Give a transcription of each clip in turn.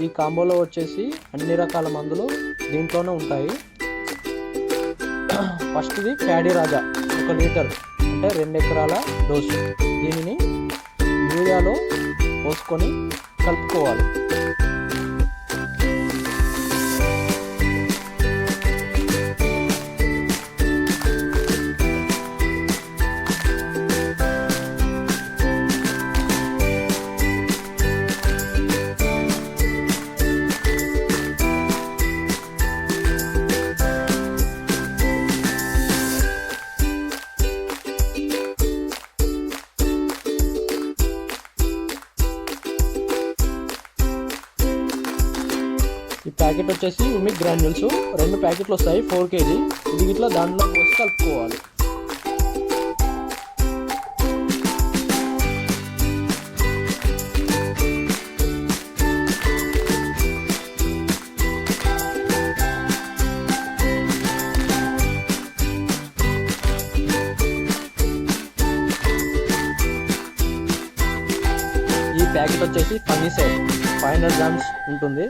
ఈ కాంబోలో వచ్చేసి అన్ని రకాల మందులు దీంట్లోనే ఉంటాయి. ఫస్ట్ది ప్యాడీ రాజా 1 లీటర్ అంటే 2 ఎకరాల డోసు. దీనిని యూరియాలో పోసుకొని కలుపుకోవాలి. ఈ ప్యాకెట్ వచ్చేసి ఉమిక్ గ్రాన్యూల్స్ 2 ప్యాకెట్లు వస్తాయి 4 kg. ఇది ఇట్లా దాంట్లో పోసి కలుపుకోవాలి. ఈ ప్యాకెట్ వచ్చేసి ఫంగిసైడ్ 500 grams ఉంటుంది.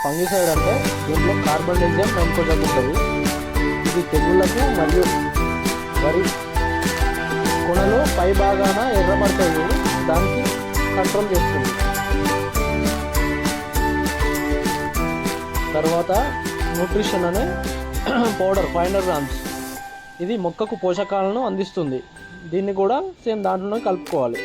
ఫంగిసైడ్ అంటే దీంట్లో కార్బన్డైజియం మెన్కోజాబ్ ఉంటుంది. ఇది తెగుళ్లకు మరియు వరి కొనలు పై భాగాన ఎర్రబడతాయి, దానికి కంట్రోల్ చేస్తుంది. తర్వాత న్యూట్రిషన్ అనే పౌడర్ 500 grams. ఇది మొక్కకు పోషకాలను అందిస్తుంది. దీన్ని కూడా సేమ్ దాంట్లోనే కలుపుకోవాలి.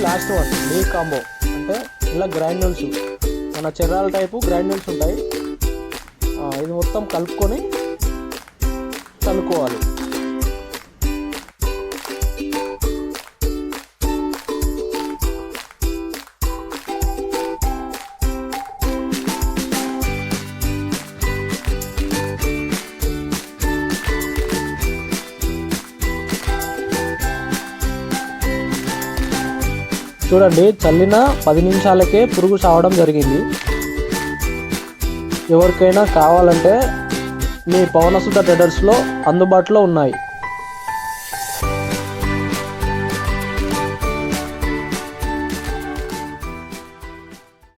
లాస్ట్ వన్ నీ కాంబో అంటే ఇలా గ్రాన్యూల్స్, మన చెర్రాల టైపు గ్రాన్యూల్స్ ఉంటాయి. ఇది మొత్తం కలుపుకొని చల్లుకోవాలి. చూడండి, చల్లిన 10 నిమిషాలకే పురుగు చావడం జరిగింది. ఎవరికైనా కావాలంటే మీ పవనసుధ ట్రేడర్స్లో అందుబాటులో ఉన్నాయి.